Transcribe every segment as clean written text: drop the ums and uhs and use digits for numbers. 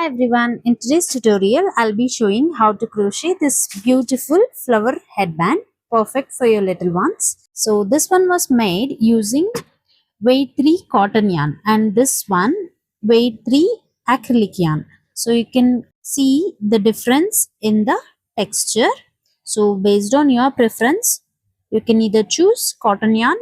Hi everyone, in today's tutorial I'll be showing how to crochet this beautiful flower headband, perfect for your little ones. So this one was made using weight 3 cotton yarn and this one weight 3 acrylic yarn. So you can see the difference in the texture. So based on your preference, you can either choose cotton yarn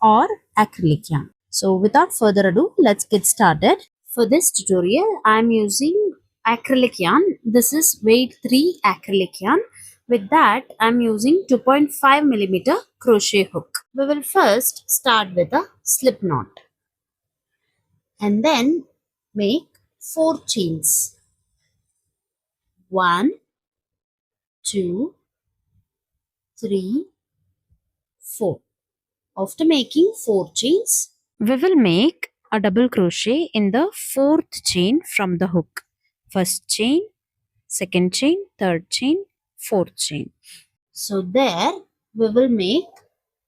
or acrylic yarn. So without further ado, let's get started. For this tutorial, I am using acrylic yarn. This is weight 3 acrylic yarn. With that, I am using 2.5 millimeter crochet hook. We will first start with a slip knot and then make 4 chains. 1, 2, 3, 4. After making 4 chains, we will make a double crochet in the 4th chain from the hook. First chain, second chain, third chain, fourth chain. So there we will make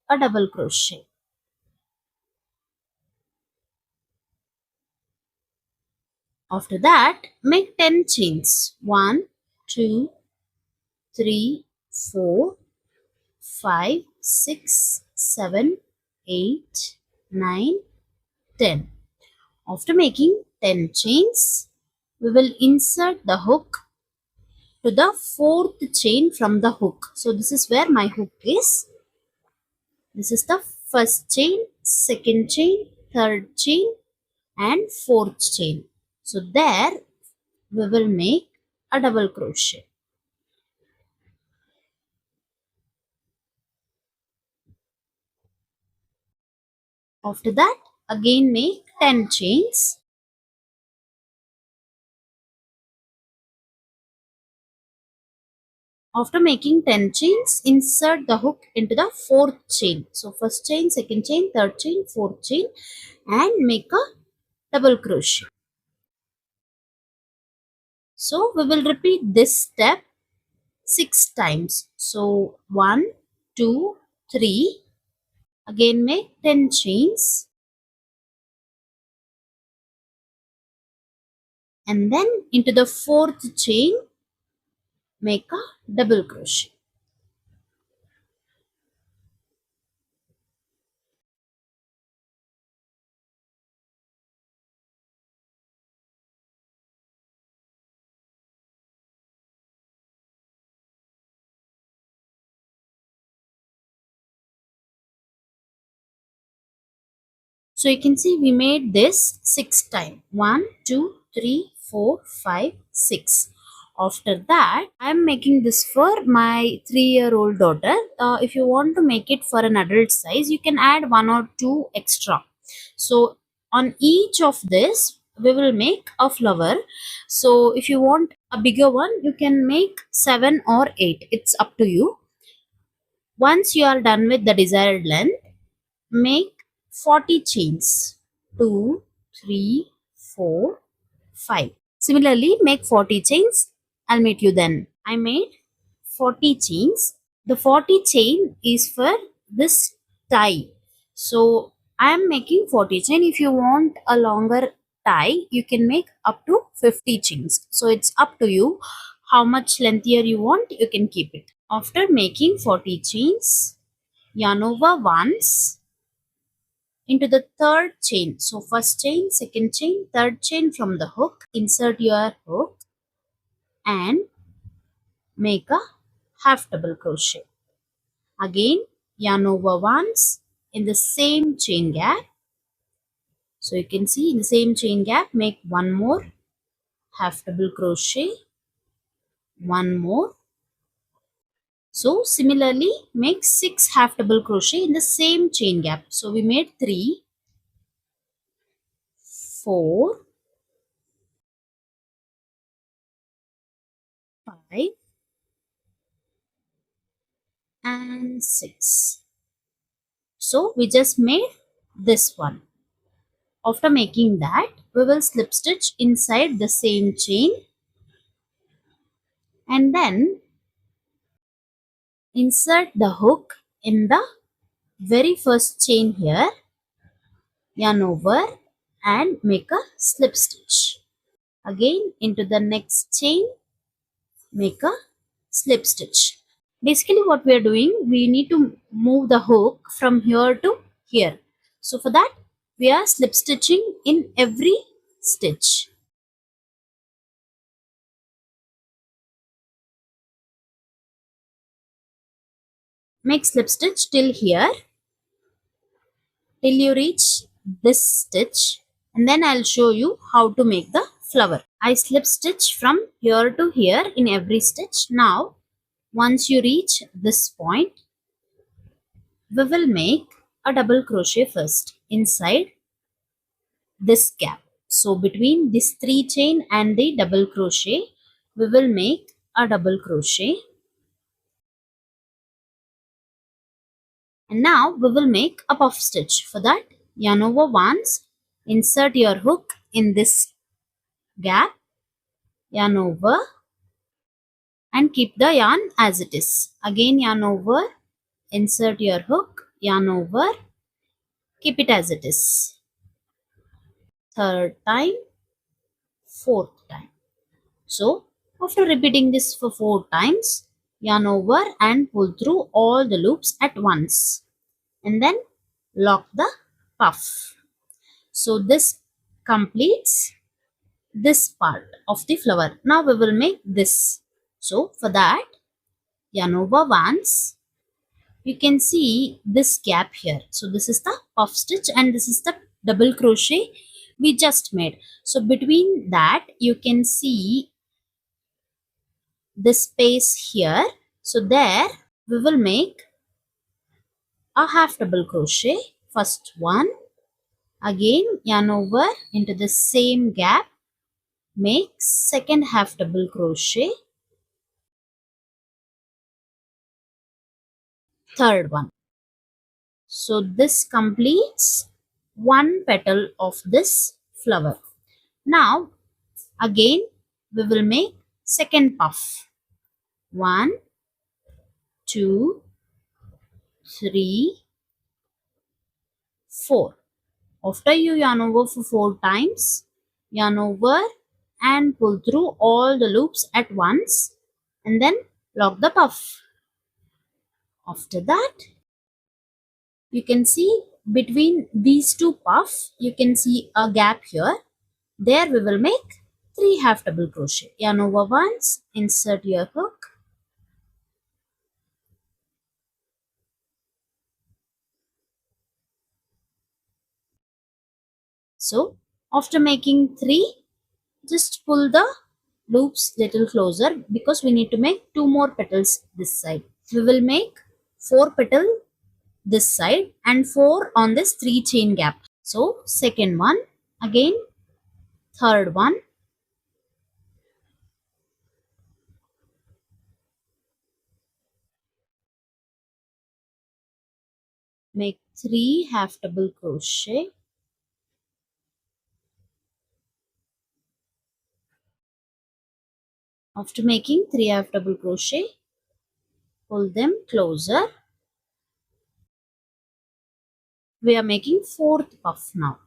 a double crochet. After that, make 10 chains. 1, 2, 3, 4, 5, 6, 7, 8, 9, 10. After making 10 chains, we will insert the hook to the 4th chain from the hook. So this is where my hook is. This is the first chain, second chain, third chain and fourth chain. So there we will make a double crochet. After that, again make 10 chains. After making 10 chains, insert the hook into the 4th chain. So first chain, second chain, third chain, fourth chain and make a double crochet. So we will repeat this step 6 times. So 1, 2, 3. Again make 10 chains. And then into the 4th chain, make a double crochet. So you can see we made this 6 times. 1, 2, 3, 4, 5, 6. After that, I am making this for my 3-year-old daughter. If you want to make it for an adult size, you can add 1 or 2 extra. So on each of this, we will make a flower. So if you want a bigger one, you can make 7 or 8. It's up to you. Once you are done with the desired length, make 40 chains. 2, 3, 4, 5. Similarly, make 40 chains. I'll meet you then. I made 40 chains. The 40 chain is for this tie. So I am making 40 chain. If you want a longer tie, you can make up to 50 chains. So it's up to you. How much lengthier you want, you can keep it. After making 40 chains, yarn over once into the 3rd chain. So first chain, second chain, third chain from the hook. Insert your hook and make a half double crochet. Again, yarn over once in the same chain gap. So you can see in the same chain gap, make one more half double crochet, one more. So similarly, make 6 half double crochet in the same chain gap. So we made 3, 4, 5 and 6. So we just made this one. After making that, we will slip stitch inside the same chain and then insert the hook in the very first chain here, yarn over and make a slip stitch. Again into the next chain, make a slip stitch. Basically what we are doing, we need to move the hook from here to here. So for that we are slip stitching in every stitch. Make slip stitch till here, till you reach this stitch, and then I'll show you how to make the flower. I slip stitch from here to here in every stitch. Now once you reach this point, we will make a double crochet first inside this gap. So between this 3 chain and the double crochet, we will make a double crochet. And now we will make a puff stitch. For that, yarn over once, insert your hook in this gap, yarn over and keep the yarn as it is. Again yarn over, insert your hook, yarn over, keep it as it is. Third time, fourth time. So after repeating this for 4 times, yarn over and pull through all the loops at once and then lock the puff. So this completes this part of the flower. Now we will make this. So for that, yarn over once. You can see this gap here. So this is the puff stitch and this is the double crochet we just made. So between that you can see this space here. So there we will make a half double crochet. First one, again yarn over into the same gap, make second half double crochet, third one. So this completes one petal of this flower. Now again we will make second puff. 1, 2, 3, 4. After you yarn over for 4 times, yarn over and pull through all the loops at once and then lock the puff. After that, you can see between these two puffs, you can see a gap here. There we will make 3 half double crochet. Yarn over once, insert your hook, so after making 3, just pull the loops little closer because we need to make 2 more petals this side. We will make 4 petal this side and 4 on this 3 chain gap. So second one, again third one, make 3 half double crochet, after making 3 half double crochet, pull them closer. We are making 4th puff now.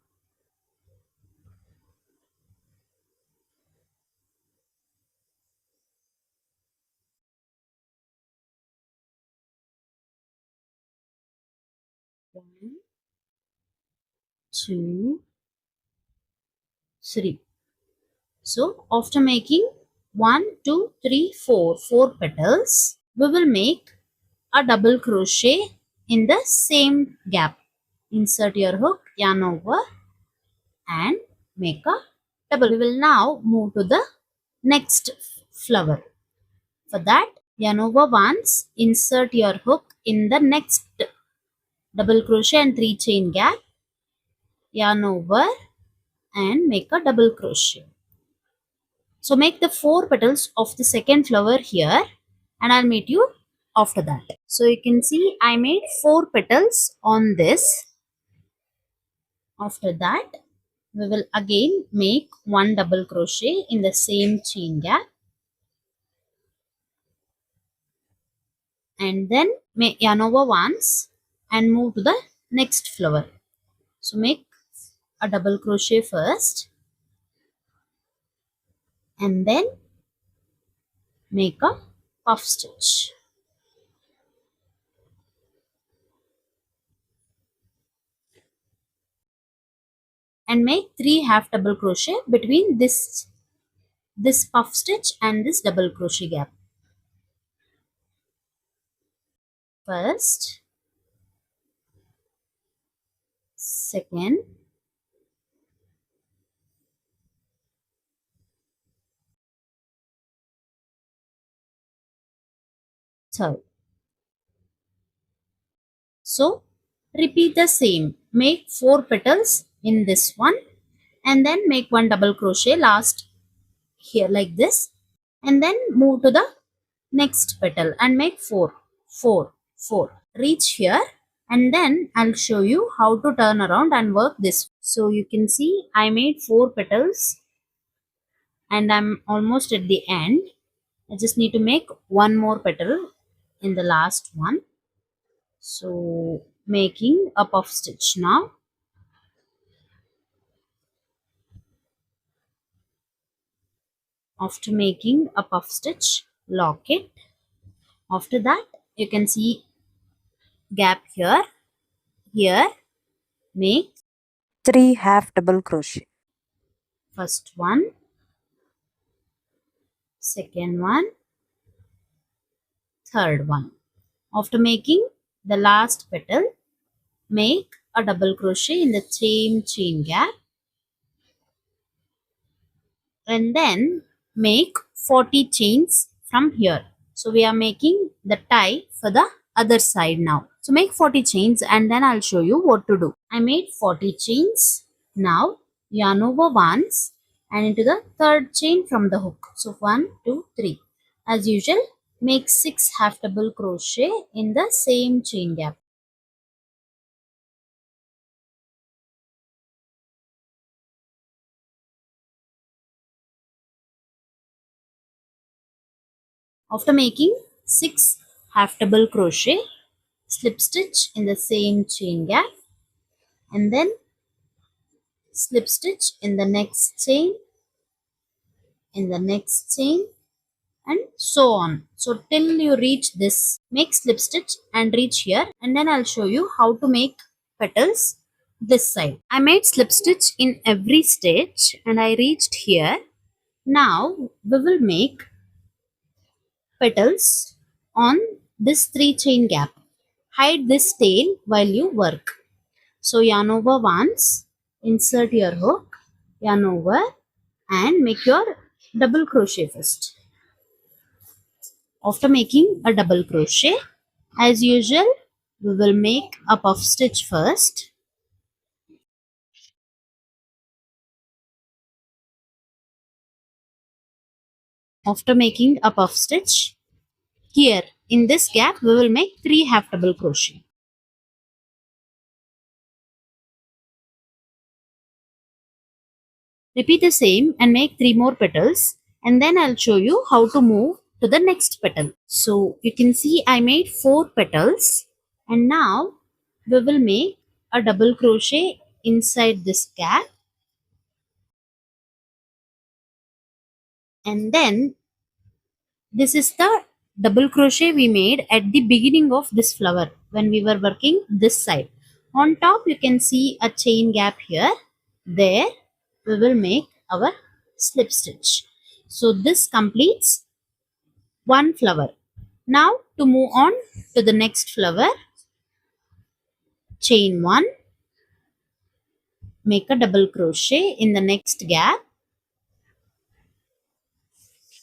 One, 2, 3. So after making 1, 2, 3, 4, 4 petals, we will make a double crochet in the same gap. Insert your hook, yarn over and make a double. We will now move to the next flower. For that, yarn over once, insert your hook in the next double crochet and 3 chain gap, yarn over and make a double crochet. So make the 4 petals of the second flower here and I'll meet you after that. So you can see I made 4 petals on this. After that, we will again make 1 double crochet in the same chain gap and then make yarn over once and move to the next flower. So make a double crochet first, and then make a puff stitch and make 3 half double crochet between this puff stitch and this double crochet gap. First, second, third. So repeat the same. Make 4 petals in this one and then make 1 double crochet last here like this, and then move to the next petal and make 4, 4, 4. Reach here and then I'll show you how to turn around and work this. So you can see I made 4 petals and I'm almost at the end. I just need to make 1 more petal in the last one. So making a puff stitch now. After making a puff stitch, lock it. After that, you can see gap here, here, make 3 half double crochet. first one, second one, third one. After making the last petal, make a double crochet in the same chain gap and then make 40 chains from here. So we are making the tie for the other side now. So make 40 chains and then I'll show you what to do. I made 40 chains. Now yarn over once and into the third chain from the hook. So 1, 2, 3. As usual, make 6 half double crochet in the same chain gap. After making 6 half double crochet, slip stitch in the same chain gap and then slip stitch in the next chain, in the next chain, and so on. So till you reach this, make slip stitch and reach here, and then I'll show you how to make petals this side. I made slip stitch in every stitch and I reached here. Now we will make petals on this 3 chain gap. Hide this tail while you work. So yarn over once, insert your hook, yarn over and make your double crochet first. After making a double crochet, as usual, we will make a puff stitch first. After making a puff stitch, here in this gap we will make 3 half double crochet. Repeat the same and make 3 more petals, and then I'll show you how to move to the next petal. So you can see I made 4 petals and now we will make a double crochet inside this gap, and then this is the double crochet we made at the beginning of this flower when we were working this side. On top you can see a chain gap here. There we will make our slip stitch. So this completes one flower. Now to move on to the next flower, chain 1, make a double crochet in the next gap.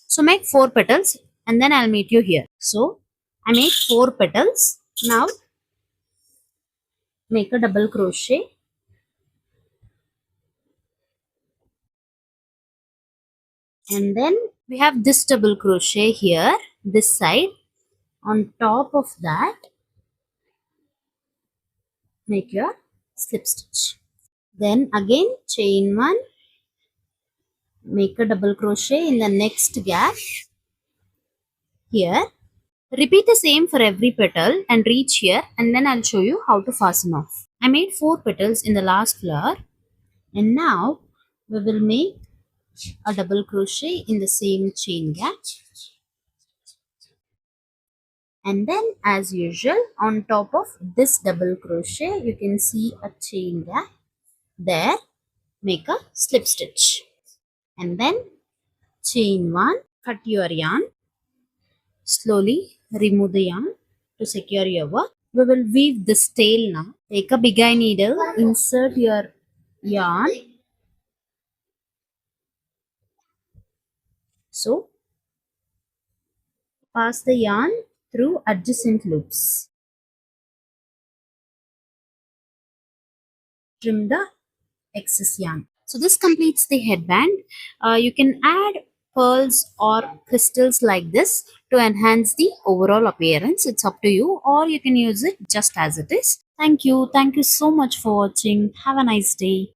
So make 4 petals and then I'll meet you here. So I made 4 petals. Now make a double crochet and then we have this double crochet here, this side. On top of that, make your slip stitch. Then again chain 1, make a double crochet in the next gap here. Repeat the same for every petal and reach here, and then I'll show you how to fasten off. I made 4 petals in the last flower and now we will make a double crochet in the same chain gap, and then as usual on top of this double crochet you can see a chain gap. There, make a slip stitch, and then chain 1, cut your yarn, slowly remove the yarn to secure your work. We will weave this tail now. Take a big eye needle, insert your yarn. So, pass the yarn through adjacent loops. Trim the excess yarn. So this completes the headband. You can add pearls or crystals like this to enhance the overall appearance. It's up to you, or you can use it just as it is. Thank you. Thank you so much for watching. Have a nice day.